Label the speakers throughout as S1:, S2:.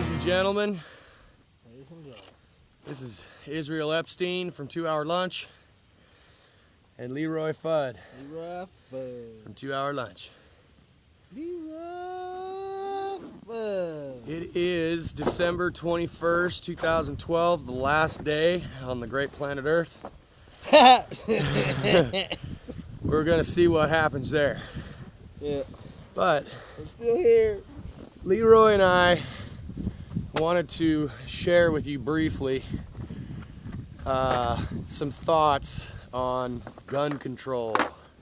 S1: Ladies and gentlemen,
S2: gentlemen,
S1: this is Israel Epstein from 2 Hour Lunch and Leroy Fudd from 2 Hour Lunch. It is December 21st, 2012, the last day on the great planet Earth. We're going to see what happens there.
S2: Yeah.
S1: But
S2: I'm still here.
S1: Leroy and I wanted to share with you briefly some thoughts on gun control.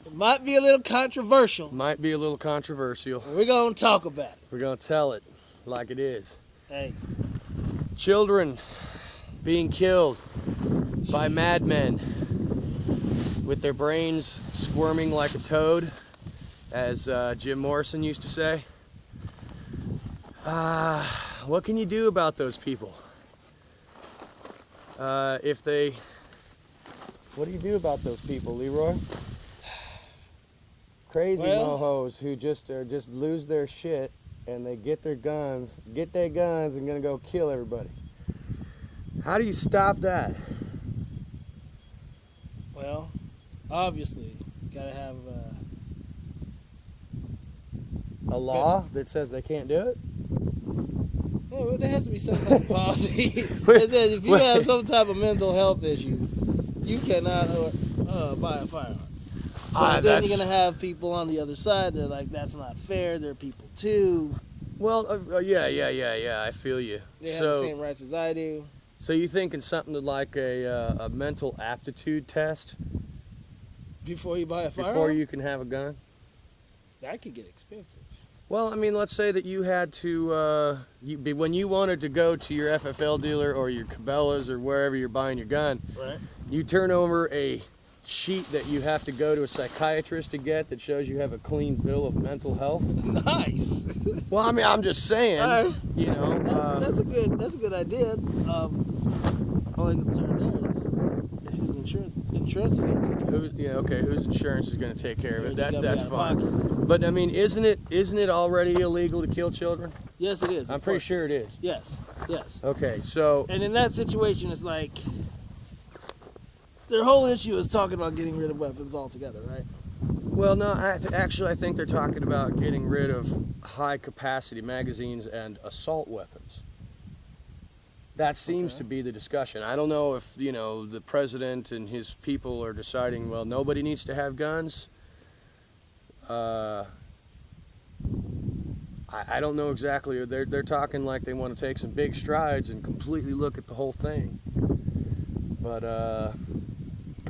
S2: It might be a little controversial.
S1: Might be a little controversial.
S2: We're going to talk about it.
S1: We're going to tell it like it is.
S2: Hey.
S1: Children being killed by madmen with their brains squirming like a toad, as Jim Morrison used to say. What can you do about those people? What do you do about those people, Leroy? Crazy mohos who just lose their shit and they get their guns and gonna go kill everybody. How do you stop that?
S2: Well, obviously, gotta have
S1: A law that says they can't do it?
S2: yeah, well, there has to be some type of policy that says if you have some type of mental health issue, you cannot buy a firearm. But then you're gonna have people on the other side. They're like, "That's not fair. They're people too."
S1: Well, yeah. I feel you.
S2: They have the same rights as I do.
S1: So you thinking something like a mental aptitude test
S2: Before you buy a firearm,
S1: before you can have a gun?
S2: that could get expensive.
S1: Well, I mean, let's say that you had to, when you wanted to go to your FFL dealer or your Cabela's or wherever you're buying your gun,
S2: Right.
S1: you turn over a sheet that you have to go to a psychiatrist to get that shows you have a clean bill of mental health.
S2: Nice.
S1: Well, I mean, I'm just saying, you know.
S2: That's a good idea. Only concern there is whose insurance is going to take care of it.
S1: Whose insurance is going to take care of it?
S2: Yours is
S1: That's
S2: gonna be out of
S1: fine.
S2: pocket.
S1: But I mean, isn't it already illegal to kill children?
S2: Yes, it is.
S1: I'm pretty sure it is.
S2: Yes.
S1: Okay, so
S2: And in that situation, it's like their whole issue is talking about getting rid of weapons altogether, right?
S1: well, no, actually, I think they're talking about getting rid of high-capacity magazines and assault weapons. That seems to be the discussion. I don't know if, the president and his people are deciding, well, nobody needs to have guns. I don't know exactly. They're talking like they want to take some big strides and completely look at the whole thing. But I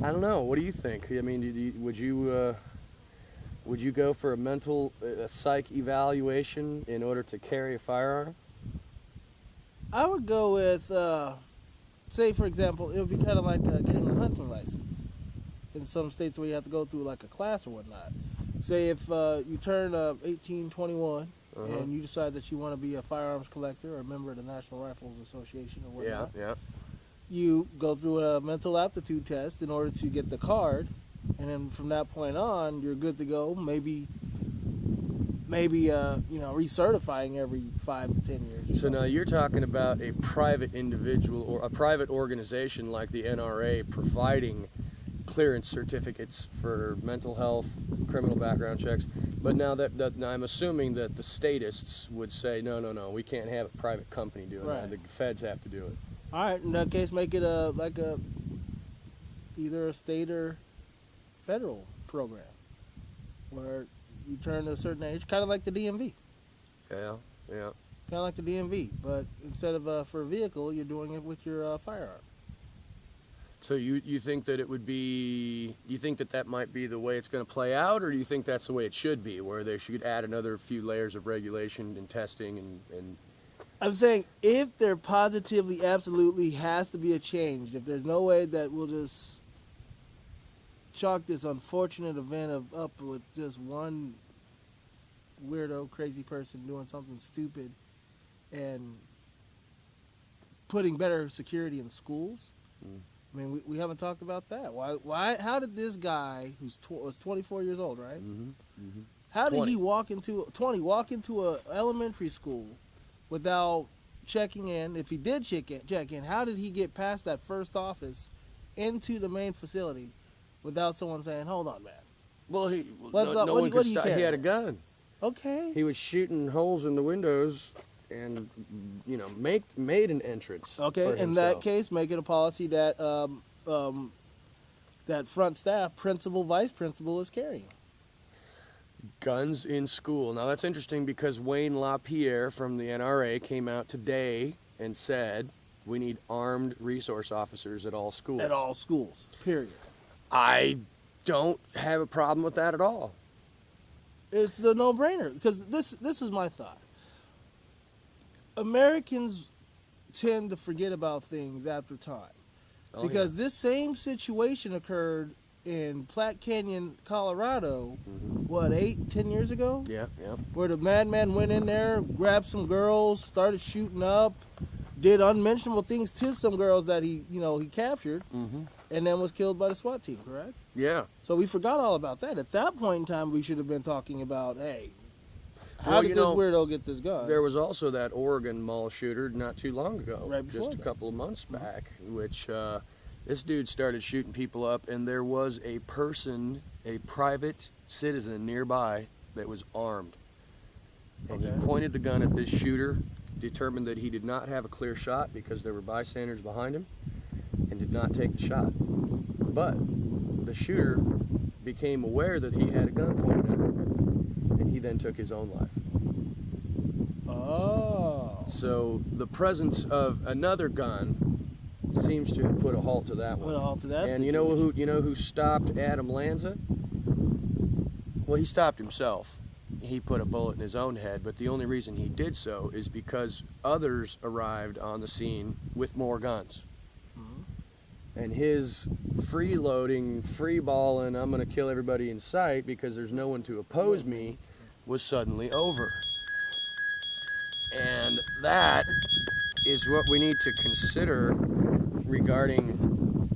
S1: don't know. What do you think? I mean, would you go for a psych evaluation in order to carry a firearm?
S2: I would go with, say, for example, it would be kind of like getting a hunting license. In some states where you have to go through like a class or whatnot. Say if you turn 18, 21, and you decide that you want to be a firearms collector or a member of the National Rifles Association or whatnot.
S1: Yeah.
S2: You go through a mental aptitude test in order to get the card, and then from that point on, you're good to go. Maybe recertifying every 5 to 10 years.
S1: So now you're talking about a private individual or a private organization like the NRA providing clearance certificates for mental health, criminal background checks. But now that I'm assuming that the statists would say, no, we can't have a private company doing that. The feds have to do it.
S2: All right, in that case, make it either a state or federal program where you turn to a certain age, kind of like the DMV.
S1: Yeah.
S2: Kind of like the DMV, but instead of for a vehicle, you're doing it with your firearm.
S1: So you think that it would be, you think that might be the way it's going to play out, or do you think that's the way it should be, where they should add another few layers of regulation and testing and
S2: I'm saying if there positively, absolutely has to be a change, if there's no way that we'll just chalk this unfortunate event up with just one weirdo, crazy person doing something stupid and putting better security in schools. I mean, we haven't talked about that. Why? How did this guy was 24 years old, right? How did he walk into a elementary school without checking in, if he did check in, how did he get past that first office into the main facility without someone saying, "Hold on, man"?
S1: Well,
S2: What's up?
S1: no
S2: What
S1: one
S2: do
S1: could
S2: you
S1: stop.
S2: care
S1: He had a
S2: about?
S1: gun.
S2: Okay.
S1: He was shooting holes in the windows and, made an entrance.
S2: Okay.
S1: For
S2: In
S1: himself.
S2: that case, make it a policy that that front staff, principal, vice principal, is carrying.
S1: Guns in school. Now that's interesting because Wayne LaPierre from the NRA came out today and said we need armed resource officers at all schools.
S2: At all schools, period.
S1: I don't have a problem with that at all.
S2: It's the no-brainer, because this is my thought. Americans tend to forget about things after time.
S1: Oh,
S2: Because this same situation occurred in Platte Canyon, Colorado, what, 8-10 years ago?
S1: Yeah.
S2: Where the madman went in there, grabbed some girls, started shooting up, did unmentionable things to some girls that he captured, and then was killed by the SWAT team, correct?
S1: Yeah.
S2: So we forgot all about that. At that point in time, we should have been talking about, hey, how did this weirdo get this gun?
S1: There was also that Oregon mall shooter not too long ago,
S2: Right before
S1: just a
S2: that.
S1: couple of months back, which this dude started shooting people up, and there was a person, a private citizen nearby that was armed. And
S2: Okay.
S1: he pointed the gun at this shooter, determined that he did not have a clear shot because there were bystanders behind him, and did not take the shot. But the shooter became aware that he had a gun pointed at him, and he then took his own life.
S2: Oh.
S1: So the presence of another gun seems to have put a halt to that one.
S2: What a halt to that
S1: And you know who stopped Adam Lanza? Well, he stopped himself. He put a bullet in his own head, but the only reason he did so is because others arrived on the scene with more guns. And his freeloading, free-balling, I'm going to kill everybody in sight because there's no one to oppose me, was suddenly over. And that is what we need to consider regarding,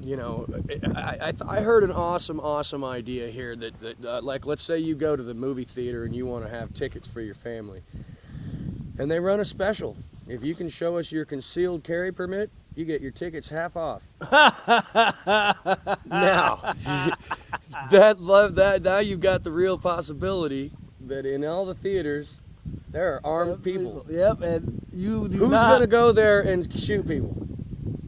S1: I heard an awesome idea here that like, let's say you go to the movie theater and you want to have tickets for your family. And they run a special. If you can show us your concealed carry permit, you get your tickets half off. Now, now you've got the real possibility that in all the theaters, there are armed people.
S2: Yep, and you do
S1: Who's
S2: not.
S1: going to go there and shoot people?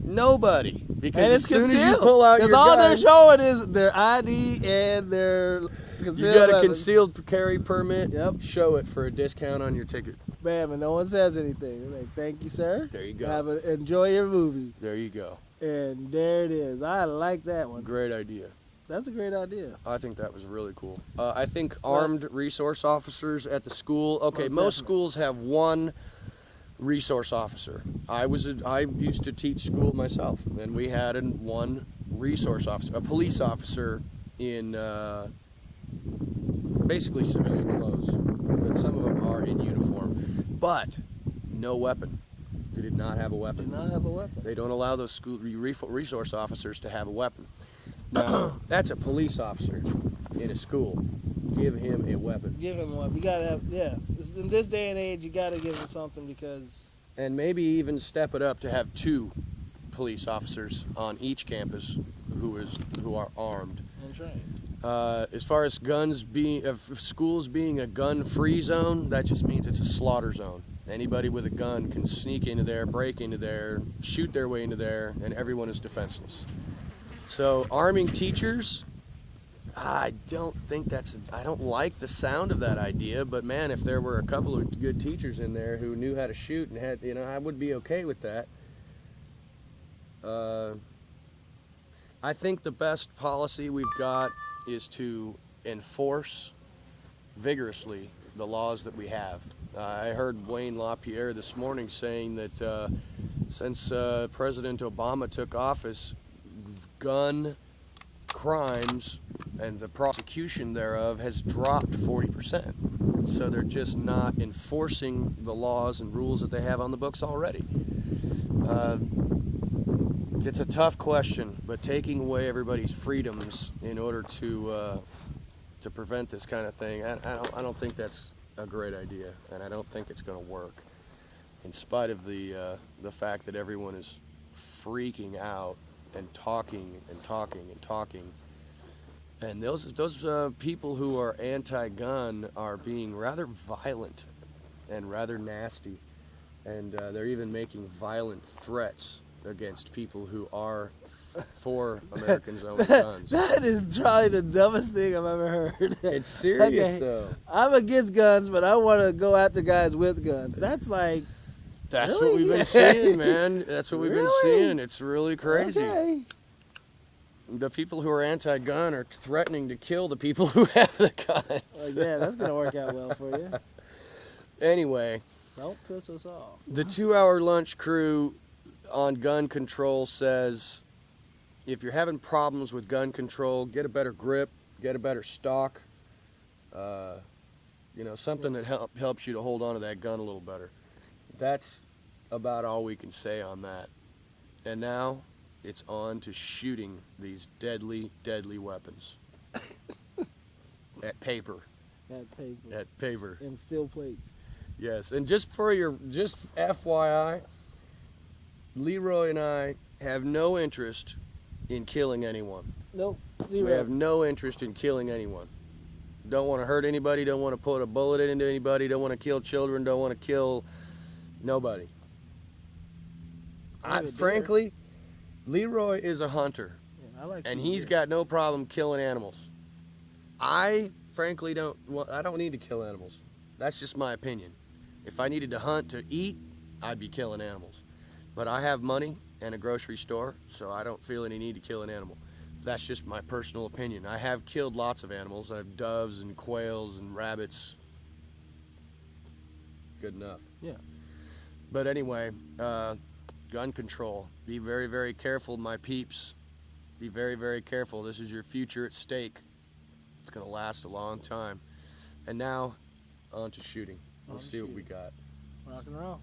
S1: Nobody. Because
S2: And
S1: as
S2: it's
S1: soon as you
S2: concealed.
S1: pull out your
S2: Because all
S1: gun,
S2: they're showing is their ID and their concealed
S1: you got a
S2: weapon.
S1: concealed carry permit.
S2: Yep.
S1: Show it for a discount on your ticket.
S2: Bam, and no one says anything. They're like, thank you, sir.
S1: There you go.
S2: Enjoy your movie.
S1: There you go.
S2: And there it is. I like that one.
S1: Great idea.
S2: That's a great idea.
S1: I think that was really cool. I think armed resource officers at the school. Okay,
S2: Most
S1: most
S2: definitely.
S1: schools have one resource officer. I used to teach school myself, and we had one resource officer, a police officer in basically civilian clothes, but some of them are in uniform, but no weapon. They did not have a weapon.
S2: Did not have a weapon.
S1: They don't allow those school resource officers to have a weapon. Now, that's a police officer in a school. Give him a weapon.
S2: Give him one. You gotta have, yeah. In this day and age, you gotta give him something because.
S1: And maybe even step it up to have 2 police officers on each campus who are armed.
S2: I'm trained.
S1: As far as schools being a gun-free zone, that just means it's a slaughter zone. Anybody with a gun can sneak into there, break into there, shoot their way into there, and everyone is defenseless. So arming teachers, I don't like the sound of that idea, but man, if there were a couple of good teachers in there who knew how to shoot and I would be okay with that. I think the best policy we've got is to enforce vigorously the laws that we have. I heard Wayne LaPierre this morning saying that since President Obama took office, gun crimes and the prosecution thereof has dropped 40%. So they're just not enforcing the laws and rules that they have on the books already. It's a tough question, but taking away everybody's freedoms in order to prevent this kind of thing, I don't think that's a great idea, and I don't think it's going to work. in spite of the fact that everyone is freaking out and talking and talking and talking. And those people who are anti-gun are being rather violent and rather nasty, and they're even making violent threats against people who are for Americans owning guns.
S2: That is probably the dumbest thing I've ever heard.
S1: It's serious
S2: Okay,
S1: though.
S2: I'm against guns, but I want to go after guys with guns. That's like,
S1: That's
S2: really?
S1: what we've been seeing, man. That's what we've been
S2: Really?
S1: seeing. It's really crazy.
S2: okay.
S1: The people who are anti-gun are threatening to kill the people who have the guns.
S2: Well, yeah, that's going to work out well for you.
S1: Anyway,
S2: Don't piss us off.
S1: the 2-hour lunch crew on gun control says if you're having problems with gun control, get a better grip, get a better stock, something that helps you to hold on to that gun a little better. That's about all we can say on that. And now it's on to shooting these deadly, deadly weapons at paper.
S2: That paper.
S1: At paper.
S2: And steel plates.
S1: Yes, and just FYI, Leroy and I have no interest in killing anyone.
S2: Nope. Zero.
S1: We have no interest in killing anyone. Don't want to hurt anybody, don't want to put a bullet into anybody, don't want to kill children, don't want to kill nobody. Frankly, Leroy is a hunter,
S2: Yeah, I like
S1: and
S2: shooting
S1: he's
S2: deer.
S1: got no problem killing animals. I frankly don't need to kill animals. That's just my opinion. If I needed to hunt to eat, I'd be killing animals. But I have money and a grocery store, so I don't feel any need to kill an animal. That's just my personal opinion. I have killed lots of animals. I have doves and quails and rabbits. Good enough.
S2: Yeah.
S1: But anyway, gun control. Be very, very careful, my peeps. Be very, very careful. This is your future at stake. It's going to last a long time. And now, on to shooting. Let's see what we got.
S2: Rock and roll.